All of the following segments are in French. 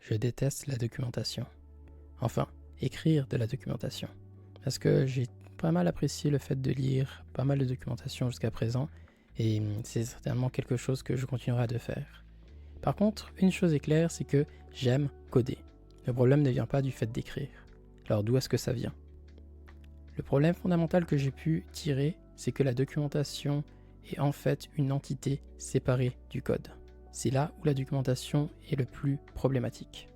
Je déteste la documentation. Enfin, écrire de la documentation. Parce que j'ai pas mal apprécié le fait de lire pas mal de documentation jusqu'à présent, et c'est certainement quelque chose que je continuerai de faire. Par contre, une chose est claire, c'est que j'aime coder. Le problème ne vient pas du fait d'écrire. Alors d'où est-ce que ça vient? Le problème fondamental que j'ai pu tirer, c'est que la documentation est en fait une entité séparée du code. C'est là où la documentation est le plus problématique.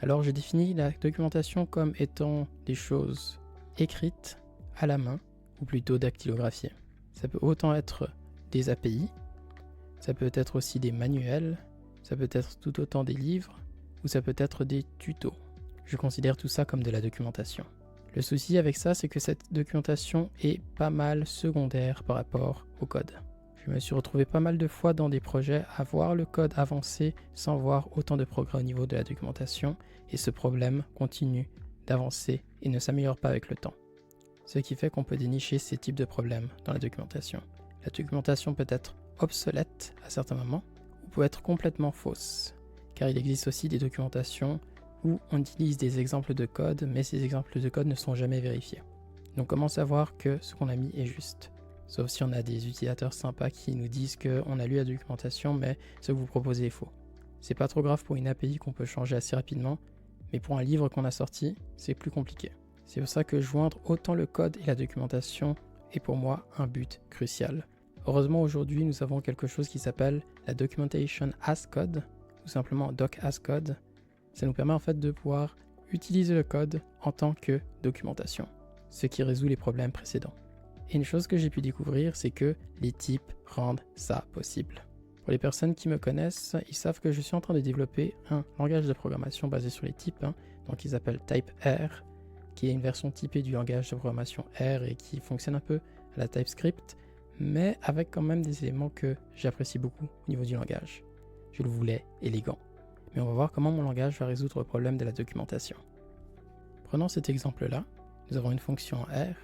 Alors je définis la documentation comme étant des choses écrites à la main, ou plutôt dactylographiées. Ça peut autant être des API, ça peut être aussi des manuels, ça peut être tout autant des livres, ou ça peut être des tutos. Je considère tout ça comme de la documentation. Le souci avec ça, c'est que cette documentation est pas mal secondaire par rapport au code. Je me suis retrouvé pas mal de fois dans des projets à voir le code avancer sans voir autant de progrès au niveau de la documentation, et ce problème continue d'avancer et ne s'améliore pas avec le temps. Ce qui fait qu'on peut dénicher ces types de problèmes dans la documentation. La documentation peut être obsolète à certains moments, ou peut être complètement fausse, car il existe aussi des documentations où on utilise des exemples de code, mais ces exemples de code ne sont jamais vérifiés. Donc comment savoir que ce qu'on a mis est juste? Sauf si on a des utilisateurs sympas qui nous disent qu'on a lu la documentation, mais ce que vous proposez est faux. C'est pas trop grave pour une API qu'on peut changer assez rapidement, mais pour un livre qu'on a sorti, c'est plus compliqué. C'est pour ça que joindre autant le code et la documentation est pour moi un but crucial. Heureusement aujourd'hui nous avons quelque chose qui s'appelle la Documentation as Code, ou simplement Doc as Code. Ça nous permet en fait de pouvoir utiliser le code en tant que documentation, ce qui résout les problèmes précédents. Et une chose que j'ai pu découvrir, c'est que les types rendent ça possible. Pour les personnes qui me connaissent, ils savent que je suis en train de développer un langage de programmation basé sur les types, donc ils appellent TypeR, qui est une version typée du langage de programmation R et qui fonctionne un peu à la TypeScript, mais avec quand même des éléments que j'apprécie beaucoup au niveau du langage. Je le voulais élégant. Mais on va voir comment mon langage va résoudre le problème de la documentation. Prenons cet exemple-là. Nous avons une fonction en R,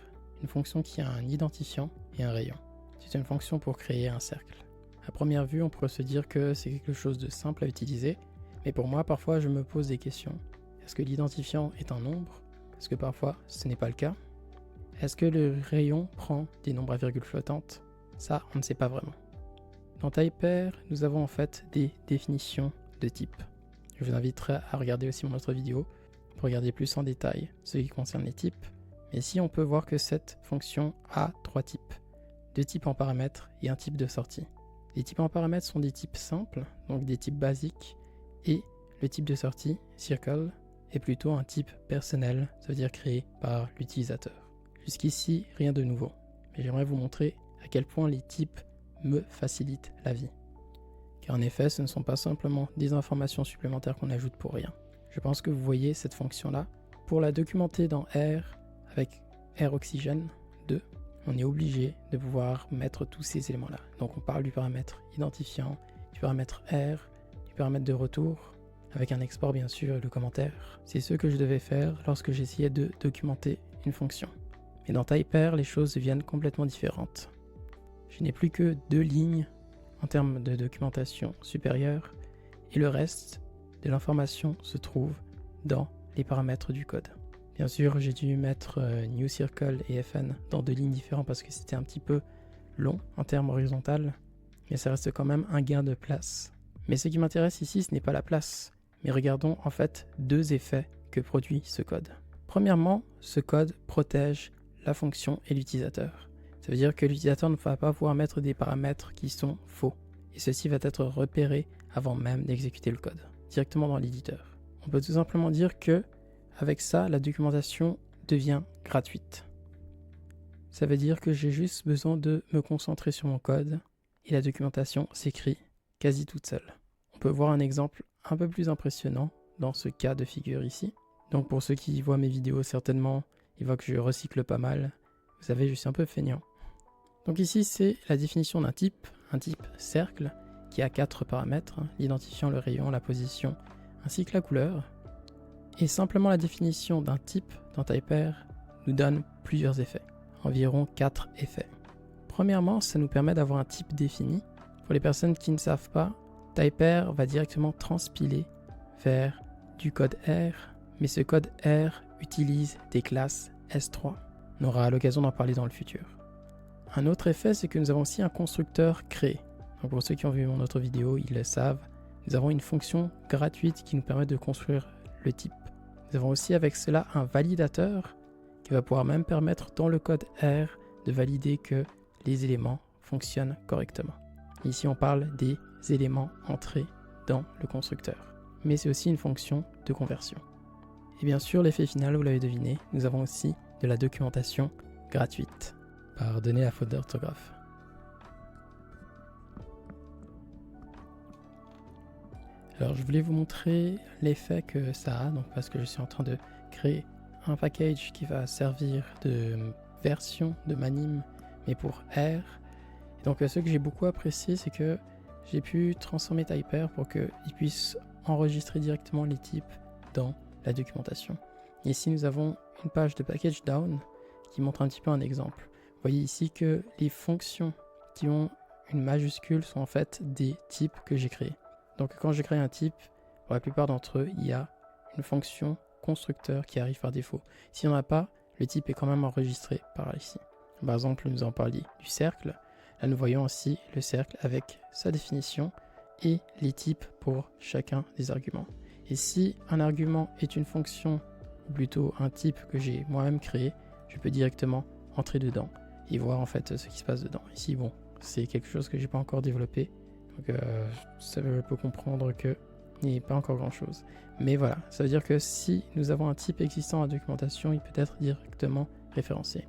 une fonction qui a un identifiant et un rayon. C'est une fonction pour créer un cercle. À première vue, on pourrait se dire que c'est quelque chose de simple à utiliser, mais pour moi, parfois, je me pose des questions. Est-ce que l'identifiant est un nombre? Parce que parfois, ce n'est pas le cas. Est-ce que le rayon prend des nombres à virgule flottantes? Ça, on ne sait pas vraiment. Dans TypeR, nous avons en fait des définitions de type. Je vous inviterai à regarder aussi mon autre vidéo pour regarder plus en détail ce qui concerne les types. Mais ici, on peut voir que cette fonction a 3 types. 2 types en paramètres et un type de sortie. Les types en paramètres sont des types simples, donc des types basiques, et le type de sortie, circle, est plutôt un type personnel, ça veut dire créé par l'utilisateur. Jusqu'ici, rien de nouveau, mais j'aimerais vous montrer à quel point les types me facilitent la vie. Car en effet, ce ne sont pas simplement des informations supplémentaires qu'on ajoute pour rien. Je pense que vous voyez cette fonction-là. Pour la documenter dans R, avec R Oxygène 2, on est obligé de pouvoir mettre tous ces éléments-là. Donc on parle du paramètre identifiant, du paramètre R, du paramètre de retour, avec un export bien sûr et le commentaire. C'est ce que je devais faire lorsque j'essayais de documenter une fonction. Mais dans TypeR, les choses deviennent complètement différentes. Je n'ai plus que 2 lignes en termes de documentation supérieure, et le reste de l'information se trouve dans les paramètres du code. Bien sûr, j'ai dû mettre New Circle et FN dans 2 lignes différentes parce que c'était un petit peu long en termes horizontal, mais ça reste quand même un gain de place. Mais ce qui m'intéresse ici, ce n'est pas la place, mais regardons en fait 2 effets que produit ce code. Premièrement, ce code protège la fonction et l'utilisateur. Ça veut dire que l'utilisateur ne va pas pouvoir mettre des paramètres qui sont faux, et ceci va être repéré avant même d'exécuter le code, directement dans l'éditeur. On peut tout simplement dire que avec ça, la documentation devient gratuite. Ça veut dire que j'ai juste besoin de me concentrer sur mon code et la documentation s'écrit quasi toute seule. On peut voir un exemple un peu plus impressionnant dans ce cas de figure ici. Donc pour ceux qui voient mes vidéos, certainement, ils voient que je recycle pas mal. Vous savez, je suis un peu feignant. Donc ici, c'est la définition d'un type, un type cercle, qui a 4 paramètres, l'identifiant, le rayon, la position, ainsi que la couleur. Et simplement la définition d'un type dans TypeR nous donne plusieurs effets, environ 4 effets. Premièrement, ça nous permet d'avoir un type défini. Pour les personnes qui ne savent pas, TypeR va directement transpiler vers du code R, mais ce code R utilise des classes S3. On aura l'occasion d'en parler dans le futur. Un autre effet, c'est que nous avons aussi un constructeur créé. Donc pour ceux qui ont vu mon autre vidéo, ils le savent. Nous avons une fonction gratuite qui nous permet de construire le type. Nous avons aussi avec cela un validateur qui va pouvoir même permettre dans le code R de valider que les éléments fonctionnent correctement. Ici, on parle des éléments entrés dans le constructeur. Mais c'est aussi une fonction de conversion. Et bien sûr, l'effet final, vous l'avez deviné, nous avons aussi de la documentation gratuite. Pardonnez la faute d'orthographe. Alors, je voulais vous montrer l'effet que ça a, donc parce que je suis en train de créer un package qui va servir de version de Manim, mais pour R. Et donc, ce que j'ai beaucoup apprécié, c'est que j'ai pu transformer TypeR pour qu'il puisse enregistrer directement les types dans la documentation. Ici, nous avons une page de package down qui montre un petit peu un exemple. Vous voyez ici que les fonctions qui ont une majuscule sont en fait des types que j'ai créés. Donc quand je crée un type, pour la plupart d'entre eux, il y a une fonction constructeur qui arrive par défaut. S'il n'y en a pas, le type est quand même enregistré par ici. Par exemple, nous en parlions du cercle. Là, nous voyons aussi le cercle avec sa définition et les types pour chacun des arguments. Et si un argument est une fonction, ou plutôt un type que j'ai moi-même créé, je peux directement entrer dedans et voir en fait ce qui se passe dedans. Ici, bon, c'est quelque chose que j'ai pas encore développé, donc ça je peux comprendre que il n'y a pas encore grand chose. Mais voilà, ça veut dire que si nous avons un type existant dans la documentation, il peut être directement référencé.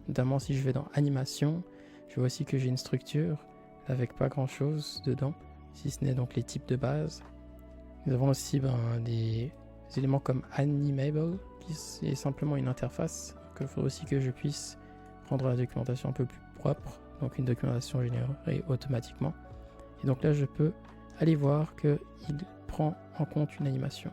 Notamment si je vais dans animation, je vois aussi que j'ai une structure avec pas grand chose dedans, si ce n'est donc les types de base. Nous avons aussi des éléments comme animable, qui est simplement une interface. Donc il faudrait aussi que je puisse rendre la documentation un peu plus propre, donc une documentation générée automatiquement. Et donc là, je peux aller voir qu'il prend en compte une animation,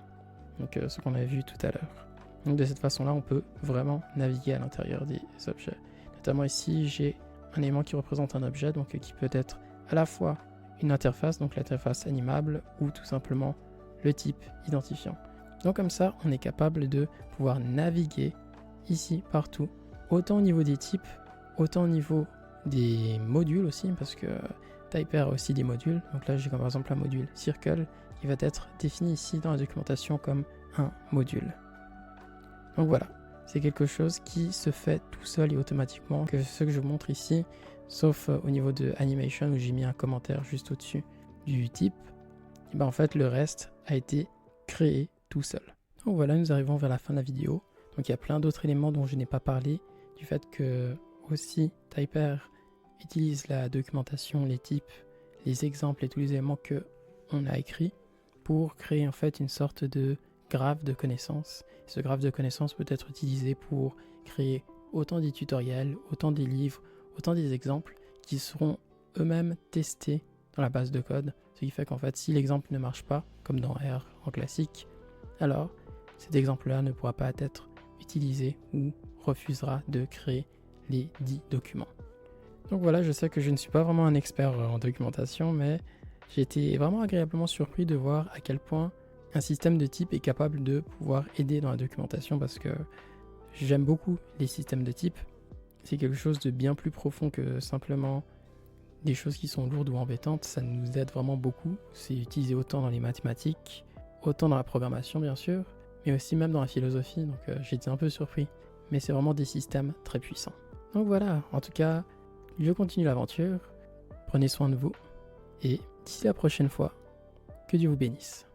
donc ce qu'on a vu tout à l'heure. Donc de cette façon-là, on peut vraiment naviguer à l'intérieur des objets. Notamment ici, j'ai un élément qui représente un objet, donc qui peut être à la fois une interface, donc l'interface animable, ou tout simplement le type identifiant. Donc comme ça, on est capable de pouvoir naviguer ici, partout, autant au niveau des types, autant au niveau des modules aussi, parce que TypeR a aussi des modules. Donc là, j'ai comme par exemple un module Circle qui va être défini ici dans la documentation comme un module. Donc voilà, c'est quelque chose qui se fait tout seul et automatiquement, que ce que je vous montre ici, sauf au niveau de Animation où j'ai mis un commentaire juste au-dessus du type, et ben en fait le reste a été créé tout seul. Donc voilà, nous arrivons vers la fin de la vidéo. Donc il y a plein d'autres éléments dont je n'ai pas parlé, du fait que aussi TypeR utilise la documentation, les types, les exemples et tous les éléments que on a écrits pour créer en fait une sorte de graphe de connaissances. Ce graphe de connaissances peut être utilisé pour créer autant des tutoriels, autant des livres, autant des exemples qui seront eux-mêmes testés dans la base de code. Ce qui fait qu'en fait, si l'exemple ne marche pas, comme dans R en classique, alors cet exemple-là ne pourra pas être utilisé ou refusera de créer les 10 documents. Donc voilà, je sais que je ne suis pas vraiment un expert en documentation, mais j'ai été vraiment agréablement surpris de voir à quel point un système de type est capable de pouvoir aider dans la documentation, parce que j'aime beaucoup les systèmes de type. C'est quelque chose de bien plus profond que simplement des choses qui sont lourdes ou embêtantes. Ça nous aide vraiment beaucoup. C'est utilisé autant dans les mathématiques, autant dans la programmation bien sûr, mais aussi même dans la philosophie, donc j'ai été un peu surpris. Mais c'est vraiment des systèmes très puissants. Donc voilà, en tout cas, je continue l'aventure. Prenez soin de vous et d'ici la prochaine fois, que Dieu vous bénisse.